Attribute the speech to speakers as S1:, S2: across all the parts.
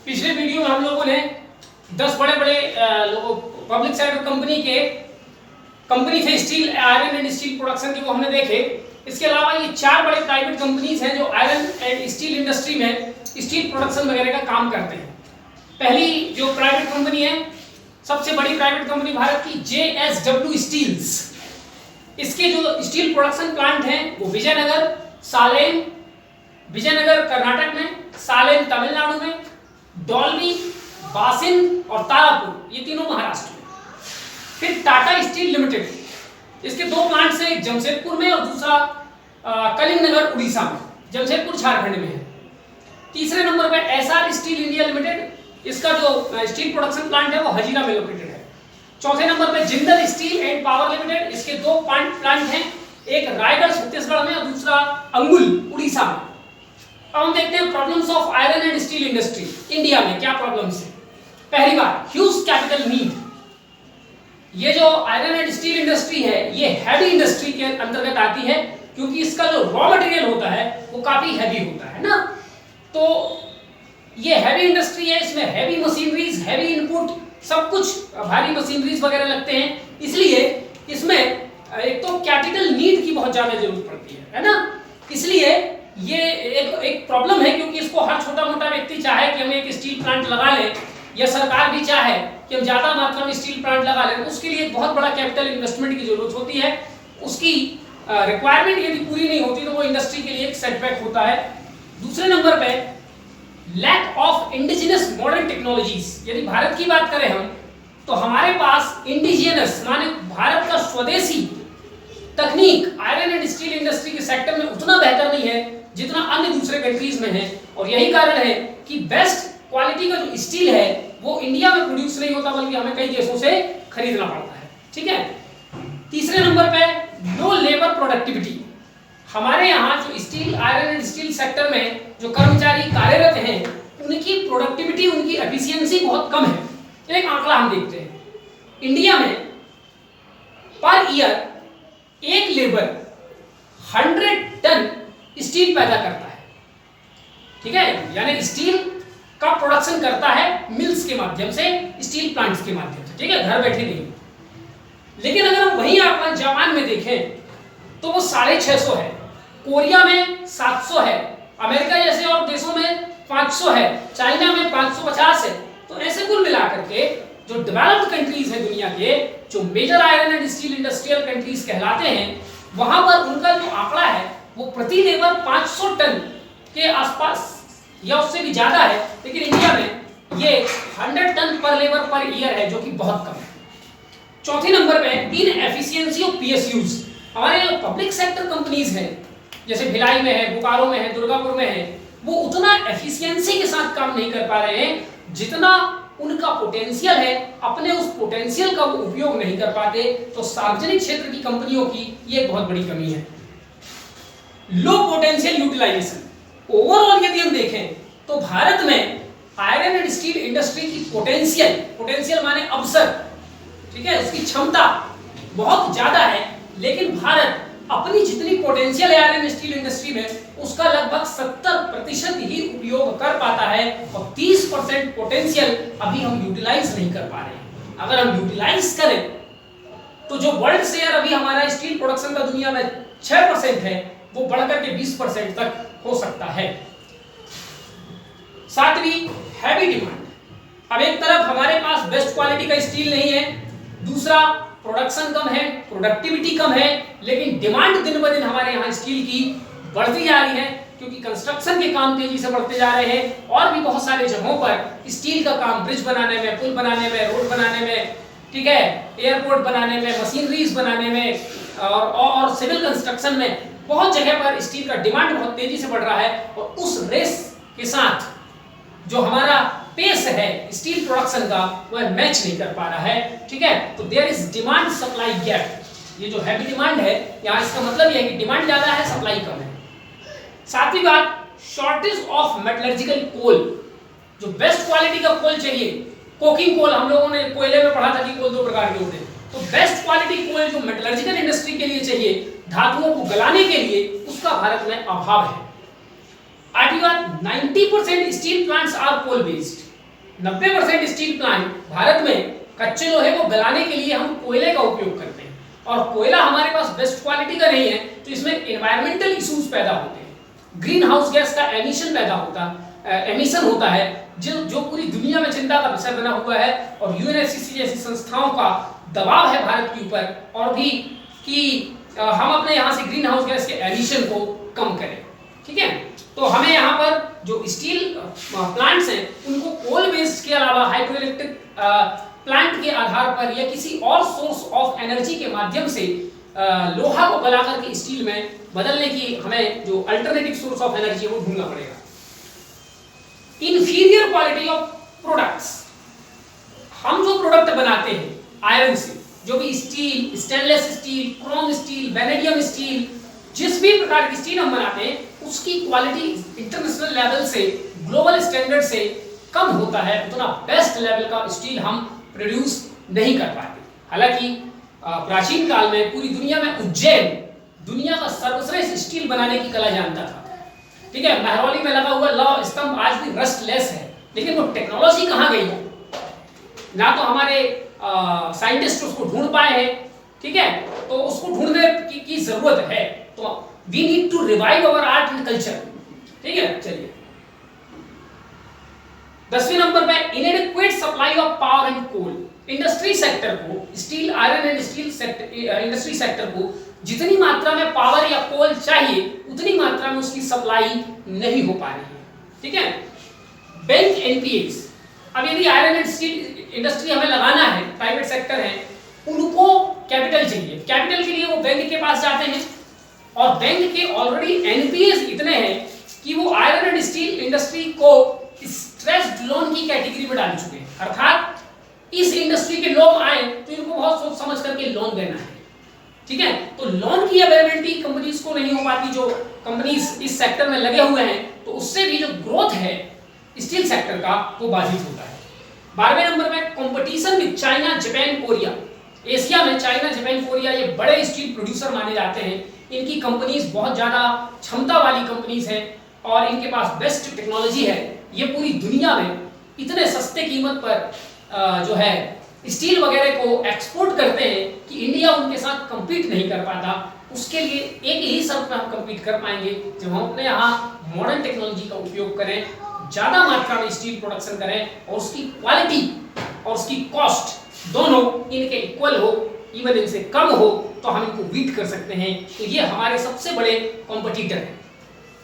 S1: पिछले वीडियो में हम लोगों ने 10 बड़े बड़े पब्लिक सेक्टर कंपनी थे steel iron and steel production के, वो हमने देखे। इसके अलावा ये 4 बड़े प्राइवेट कंपनीज हैं जो आयरन एंड स्टील इंडस्ट्री में स्टील प्रोडक्शन वगैरह का काम करते हैं। पहली जो प्राइवेट कंपनी है, सबसे बड़ी प्राइवेट कंपनी भारत की JSW स्टील्स। इसके जो स्टील प्रोडक्शन प्लांट हैं वो विजयनगर कर्नाटक में, सालेम तमिलनाडु में, डोल्बी, बासिन और तारापुर ये तीनों महाराष्ट्र में। फिर टाटा स्टील लिमिटेड, इसके 2 प्लांट्स हैं, एक जमशेदपुर में और दूसरा कलिंगनगर उड़ीसा में। जमशेदपुर झारखंड में है। तीसरे नंबर पर SR स्टील इंडिया लिमिटेड, इसका जो स्टील प्रोडक्शन प्लांट है वो हजीरा में लोकेटेड है। चौथे नंबर पर Jindal steel and power limited, इसके 2 प्लांट हैं, एक रायगढ़ छत्तीसगढ़ में और दूसरा अंगुल उड़ीसा में। अब हम देखते हैं problems of iron and steel industry India में क्या प्रॉब्लम्स है। पहली बात, ह्यूज कैपिटल नीड। ये जो आयरन एंड स्टील इंडस्ट्री है ये हैवी इंडस्ट्री के अंतर्गत आती है, क्योंकि इसका जो रॉ मटेरियल होता है वो काफी हैवी होता है ना। तो ये हैवी इंडस्ट्री है, इसमें हैवी मशीनरीज, हैवी इनपुट, सब कुछ भारी मशीनरीज वगैरह लगते हैं। इसलिए इसमें एक तो कैपिटल नीड की बहुत ज्यादा जरूरत पड़ती है ना। इसलिए ये एक प्रॉब्लम है, क्योंकि इसको हर छोटा मोटा व्यक्ति चाहे कि हम एक स्टील प्लांट लगा लें, या सरकार भी चाहे कि हम ज्यादा मात्रा में स्टील प्लांट लगा लें, उसके लिए एक बहुत बड़ा कैपिटल इन्वेस्टमेंट की जरूरत होती है। उसकी रिक्वायरमेंट यदि पूरी नहीं होती तो वो इंडस्ट्री के लिए एक सेटबैक होता है। दूसरे नंबर पे lack of indigenous modern technologies. यदि भारत की बात करें हम, तो हमारे पास इंडिजिनस माने भारत का स्वदेशी तकनीक आयरन एंड स्टील इंडस्ट्री के सेक्टर में उतना बेहतर नहीं है जितना अन्य दूसरे कंट्रीज में है। और यही कारण है कि बेस्ट क्वालिटी का जो स्टील है वो इंडिया में प्रोड्यूस नहीं होता, बल्कि हमें कई देशों से खरीदना पड़ता है। ठीक है। तीसरे नंबर पे लो लेबर प्रोडक्टिविटी। हमारे यहाँ जो steel iron and steel sector में जो कर्मचारी कार्यरत हैं उनकी प्रोडक्टिविटी, उनकी एफिशिएंसी बहुत कम है। एक आंकड़ा हम देखते हैं, इंडिया में पर ईयर एक लेबर 100 टन स्टील पैदा करता है। ठीक है, यानी स्टील का प्रोडक्शन करता है मिल्स के माध्यम से, स्टील प्लांट्स के माध्यम से। ठीक है, घर बैठे नहीं। लेकिन अगर हम वही आंकड़ा जापान में देखें तो वो 650 है, कोरिया में 700 है, अमेरिका जैसे और देशों में 500 है, चाइना में 550 है। तो ऐसे कुल मिलाकर के जो डेवलप्ड कंट्रीज हैं दुनिया के, जो major iron and steel industrial countries कहलाते हैं, वहां पर उनका जो आंकड़ा है वो प्रति लेबर 500 टन के आसपास या उससे भी ज्यादा है। लेकिन इंडिया में ये 100 टन पर लेबर पर ईयर है, जो कि बहुत कम है। चौथे नंबर पे इन एफिशिएंसी ऑफ PSUs। हमारे पब्लिक सेक्टर कंपनीज हैं, जैसे भिलाई में है, बोकारो में है, दुर्गापुर में है, वो उतना एफिशिएंसी के साथ काम नहीं कर पा रहे हैं जितना उनका पोटेंशियल है। अपने उस पोटेंशियल का वो उपयोग नहीं कर पाते। तो सार्वजनिक क्षेत्र की कंपनियों की ये बहुत बड़ी कमी है। Low potential utilisation. ओवरऑल यदि हम देखें तो भारत में आयरन एंड स्टील इंडस्ट्री की पोटेंशियल माने अवसर, ठीक है, उसकी क्षमता बहुत ज्यादा है। लेकिन भारत अपनी जितनी पोटेंशियल है आयरन स्टील इंडस्ट्री में, उसका लगभग 70% ही उपयोग कर पाता है, और 30% पोटेंशियल अभी हम यूटिलाइज नहीं कर पा रहे हैं। अगर हम यूटिलाइज करें तो जो वर्ल्ड शेयर अभी हमारा स्टील प्रोडक्शन का दुनिया में 6% है, वो बढ़कर के 20% तक हो सकता है। सातवीं, हैवी डिमांड। अब एक तरफ हमारे पास बेस्ट क्वालिटी का स्टील नहीं है, दूसरा प्रोडक्शन कम है, प्रोडक्टिविटी कम है, लेकिन डिमांड दिन ब दिन हमारे यहाँ स्टील की बढ़ती जा रही है, क्योंकि कंस्ट्रक्शन के काम तेजी से बढ़ते जा रहे हैं। और भी बहुत सारे जगहों पर स्टील का काम ब्रिज बनाने में, पुल बनाने में, रोड बनाने में, ठीक है, एयरपोर्ट बनाने में, मशीनरीज बनाने में और सिविल कंस्ट्रक्शन में बहुत जगह पर स्टील का डिमांड बहुत तेजी से बढ़ रहा है। और उस रेस के साथ जो हमारा पेस है स्टील प्रोडक्शन का, वह मैच नहीं कर पा रहा है। ठीक है, तो there is demand supply gap. ये जो हैवी डिमांड है, यहाँ इसका मतलब यह है कि डिमांड ज्यादा है, सप्लाई कम है। सातवीं बात, शॉर्टेज ऑफ मेटलर्जिकल कोल। जो बेस्ट क्वालिटी का कोल चाहिए, कोकिंग कोल, हम लोगों ने कोयले में पढ़ा था कि कोल 2 प्रकार के होते हैं। तो बेस्ट क्वालिटी कोल जो मेटलर्जिकल इंडस्ट्री के लिए चाहिए, धातुओं को गलाने के लिए, उसका भारत में अभाव है। आठवीं बात, 90% steel plants are coal based. 90% steel plant Bharat में कच्चे लोहे को गलाने के लिए हम कोयले का उपयोग करते हैं, और कोयला हमारे पास बेस्ट क्वालिटी का नहीं है, तो इसमें एनवायरमेंटल इश्यूज पैदा होते हैं, ग्रीन हाउस गैस का एमिशन होता है, जो पूरी दुनिया में चिंता का विषय बना हुआ है। और यूएनएफसीसी जैसी संस्थाओं का दबाव है भारत के ऊपर और भी कि हम अपने यहाँ से ग्रीन हाउस गैस के एमिशन को कम करें। ठीक है, तो हमें यहाँ पर जो स्टील प्लांट्स हैं उनको कोल बेस्ड के अलावा हाइड्रो इलेक्ट्रिक प्लांट के आधार पर या किसी और सोर्स ऑफ एनर्जी के माध्यम से लोहा को गला करके स्टील में बदलने की हमें जो अल्टरनेटिव सोर्स ऑफ एनर्जी है वो ढूंढना पड़ेगा। इंफीरियर क्वालिटी ऑफ प्रोडक्ट्स, हम जो प्रोडक्ट बनाते हैं आयरन से, जो भी steel, stainless steel, Chrome steel, vanadium steel, जिस भी प्रकार की स्टील हम बनाते हैं उसकी क्वालिटी इंटरनेशनल लेवल से, ग्लोबल स्टैंडर्ड से कम होता है, उतना बेस्ट लेवल का स्टील हम प्रोड्यूस नहीं कर पाते। हालांकि प्राचीन काल में पूरी दुनिया में उज्जैन दुनिया का सर्वश्रेष्ठ स्टील बनाने की कला जानता था। ठीक है, महरौली में लगा हुआ लौह स्तंभ आज भी रस्टलेस है, लेकिन वो टेक्नोलॉजी कहाँ गई है? ना तो हमारे साइंटिस्ट उसको ढूंढ पाए हैं। ठीक है, तो उसको ढूंढने की जरूरत है, तो we need to revive our art and culture. ठीक है, चलिए 10वें नंबर पे inadequate supply of power and coal. Industry sector को, steel, iron and steel sector, industry sector को जितनी मात्रा में पावर या कोल चाहिए उतनी मात्रा में उसकी सप्लाई नहीं हो पा रही है। ठीक है, बैंक एनपीएस, अब यदि आयरन एंड स्टील इंडस्ट्री हमें लगाना है, प्राइवेट सेक्टर है, उनको कैपिटल चाहिए, कैपिटल के लिए वो बैंक के पास जाते हैं और बैंक के ऑलरेडी एनपीएस इतने हैं कि वो आयरन एंड स्टील इंडस्ट्री को स्ट्रेस्ड लोन की कैटेगरी में डाल चुके हैं। अर्थात इस इंडस्ट्री के लोग आए तो इनको बहुत सोच समझ करके लोन देना है। ठीक है, तो लोन की अवेलेबिलिटी कंपनीज को नहीं हो पाती, जो कंपनीज इस सेक्टर में लगे हुए हैं, तो उससे भी जो ग्रोथ है स्टील सेक्टर का वो बाधित होता है। 12वें नंबर पे competition with China, Japan, Korea. Asia में चाइना, जापान, कोरिया ये बड़े स्टील प्रोड्यूसर माने जाते हैं। इनकी कंपनीज बहुत ज्यादा क्षमता वाली कंपनीज हैं और इनके पास बेस्ट टेक्नोलॉजी है। ये पूरी दुनिया में इतने सस्ते कीमत पर जो है स्टील वगैरह को एक्सपोर्ट करते हैं कि इंडिया उनके साथ compete नहीं कर पाता। उसके लिए एक ही शर्त में हम compete कर पाएंगे जब हम अपने यहाँ मॉडर्न टेक्नोलॉजी का उपयोग करें, ज्यादा मात्रा में स्टील प्रोडक्शन करें और उसकी क्वालिटी और उसकी कॉस्ट दोनों इनके इक्वल हो, इवन इनसे कम हो, तो हम इनको बीट कर सकते हैं। तो ये हमारे सबसे बड़े कॉम्पिटिटर हैं।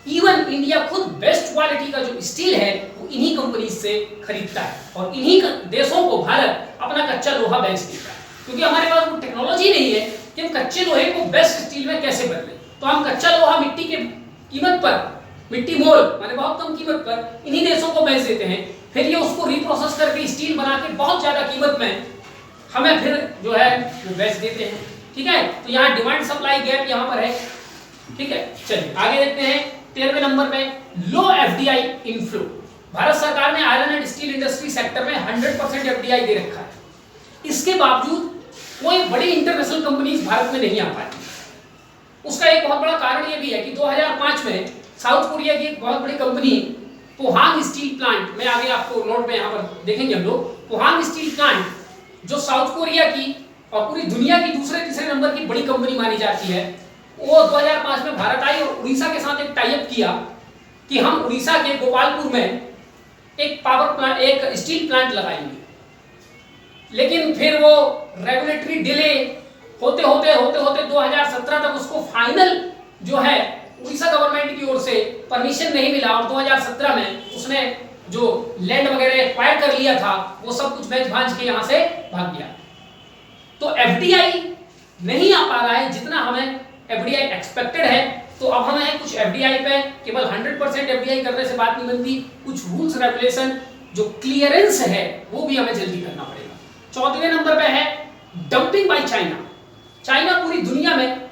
S1: इवन इंडिया खुद बेस्ट क्वालिटी का जो स्टील है वो इन्हीं कंपनीज से खरीदता है और इन्हीं देशों को भारत अपना कच्चा लोहा बेच देता है, क्योंकि हमारे पास वो टेक्नोलॉजी नहीं है कि हम कच्चे लोहे को बेस्ट स्टील में कैसे बदलें। तो हम कच्चा लोहा मिट्टी के कीमत पर, मिट्टी मोल माने बहुत कम कीमत पर इन्हीं देशों को बेच देते हैं। फिर ये उसको रिप्रोसेस करके स्टील बना के बहुत ज्यादा कीमत में हमें फिर जो है वो बेच देते हैं। ठीक है, तो यहाँ डिमांड सप्लाई गैप यहाँ पर है। ठीक है, चलिए आगे देखते हैं 13वें नंबर पे लो एफडीआई इनफ्लो। भारत सरकार ने iron and steel industry sector में 100% एफडीआई दे रखा है। इसके बावजूद कोई बड़ी इंटरनेशनल कंपनीज भारत में नहीं आ पाती। उसका एक बहुत बड़ा कारण यह भी है कि 2005 में साउथ कोरिया की एक बहुत बड़ी कंपनी पोहांग स्टील प्लांट, मैं आगे आपको नोट में यहाँ पर देखेंगे हम लोग, पोहांग स्टील प्लांट जो साउथ कोरिया की और पूरी दुनिया की दूसरे तीसरे नंबर की बड़ी कंपनी मानी जाती है, वो 2005 में भारत आई और उड़ीसा के साथ एक टाई अप किया कि हम उड़ीसा के गोपालपुर में एक पावर प्लांट, एक स्टील प्लांट लगाएंगे। लेकिन फिर वो रेगुलेटरी डिले होते होते 2017 तक उसको फाइनल जो है उड़ीसा गवर्नमेंट की ओर से परमिशन नहीं मिला और 2017 में उसने जो लैंड वगैरह एक्वायर कर लिया था वो सब कुछ बेच भांज के यहाँ से भाग गया। तो एफडीआई नहीं आ पा रहा है जितना हमें एफडीआई एक्सपेक्टेड है। तो अब हमें कुछ एफडीआई पे केवल 100% एफडीआई करने से बात नहीं बनती, कुछ रूल्स रेगुलेशन जो क्लियरेंस है वो भी हमें जल्दी करना पड़ेगा। 14वें नंबर पे है डंपिंग बाय चाइना। चाइना पूरी दुनिया में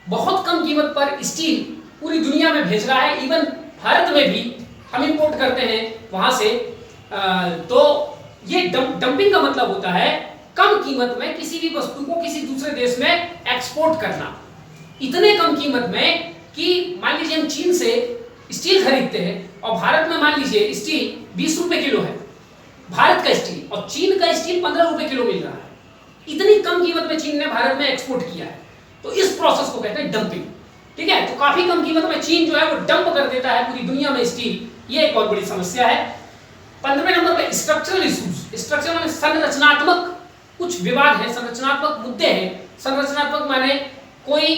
S1: बहुत कम कीमत पर स्टील पूरी दुनिया में भेज रहा है। इवन भारत में भी हम इंपोर्ट करते हैं वहां से। तो ये डंपिंग का मतलब होता है कम कीमत में किसी भी वस्तु को किसी दूसरे देश में एक्सपोर्ट करना, इतने कम कीमत में कि मान लीजिए हम चीन से स्टील खरीदते हैं और भारत में मान लीजिए स्टील 20 रुपए किलो है, भारत का स्टील और चीन का स्टील 15 रुपए किलो मिल रहा है। इतनी कम कीमत में चीन ने भारत में एक्सपोर्ट किया है, तो इस प्रोसेस को कहते हैं डंपिंग। ठीक है, तो काफी कम कीमत में चीन जो है वो डंप कर देता है पूरी दुनिया में स्टील। ये एक बहुत बड़ी समस्या है। 15वें नंबर पे स्ट्रक्चरल इश्यूज। स्ट्रक्चरल माने संरचनात्मक कुछ विवाद है, संरचनात्मक मुद्दे हैं। संरचनात्मक माने कोई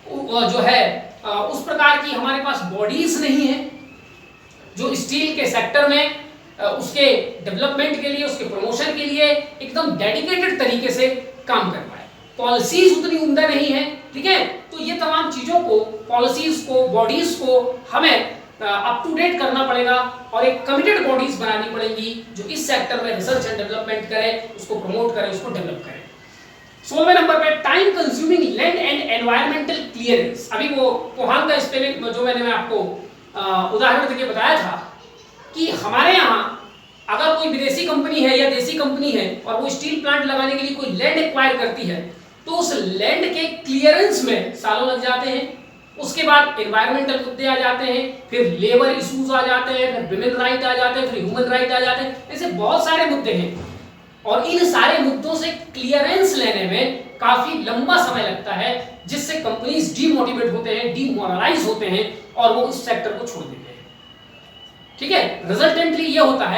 S1: जो है उस प्रकार की हमारे पास बॉडीज नहीं है जो स्टील के सेक्टर में उसके डेवलपमेंट के लिए, उसके प्रमोशन के लिए एकदम डेडिकेटेड तरीके से काम कर पाए। पॉलिसीज उतनी उम्दा नहीं है। ठीक है, तो ये तमाम चीजों को, पॉलिसीज को, बॉडीज को हमें अप टू डेट करना पड़ेगा और एक कमिटेड बॉडीज बनानी पड़ेंगी जो इस सेक्टर में रिसर्च एंड डेवलपमेंट करे, उसको प्रमोट करे, उसको डेवलप करे। 16वें नंबर पे time consuming land and environmental clearance. अभी वो पोहांग का स्पेलिंग जो मैंने आपको उदाहरण देके बताया था कि हमारे यहाँ अगर कोई विदेशी कंपनी है या देसी कंपनी है और वो स्टील प्लांट लगाने के लिए कोई लैंड एक्वायर करती है, तो उस लैंड के क्लियरेंस में सालों लग जाते हैं। उसके बाद एनवायरमेंटल मुद्दे आ जाते हैं, फिर लेबर इश्यूज आ जाते हैं, फिर विमेन राइट आ जाते हैं, फिर ह्यूमन राइट आ जाते हैं। ऐसे बहुत सारे मुद्दे हैं और इन सारे मुद्दों से क्लियरेंस लेने में काफी लंबा समय लगता है, जिससे कंपनीज डीमोटिवेट होते हैं, डीमोरलाइज होते हैं और वो इस सेक्टर को छोड़ देते हैं। ठीक है, रिजल्टेंटली ये होता है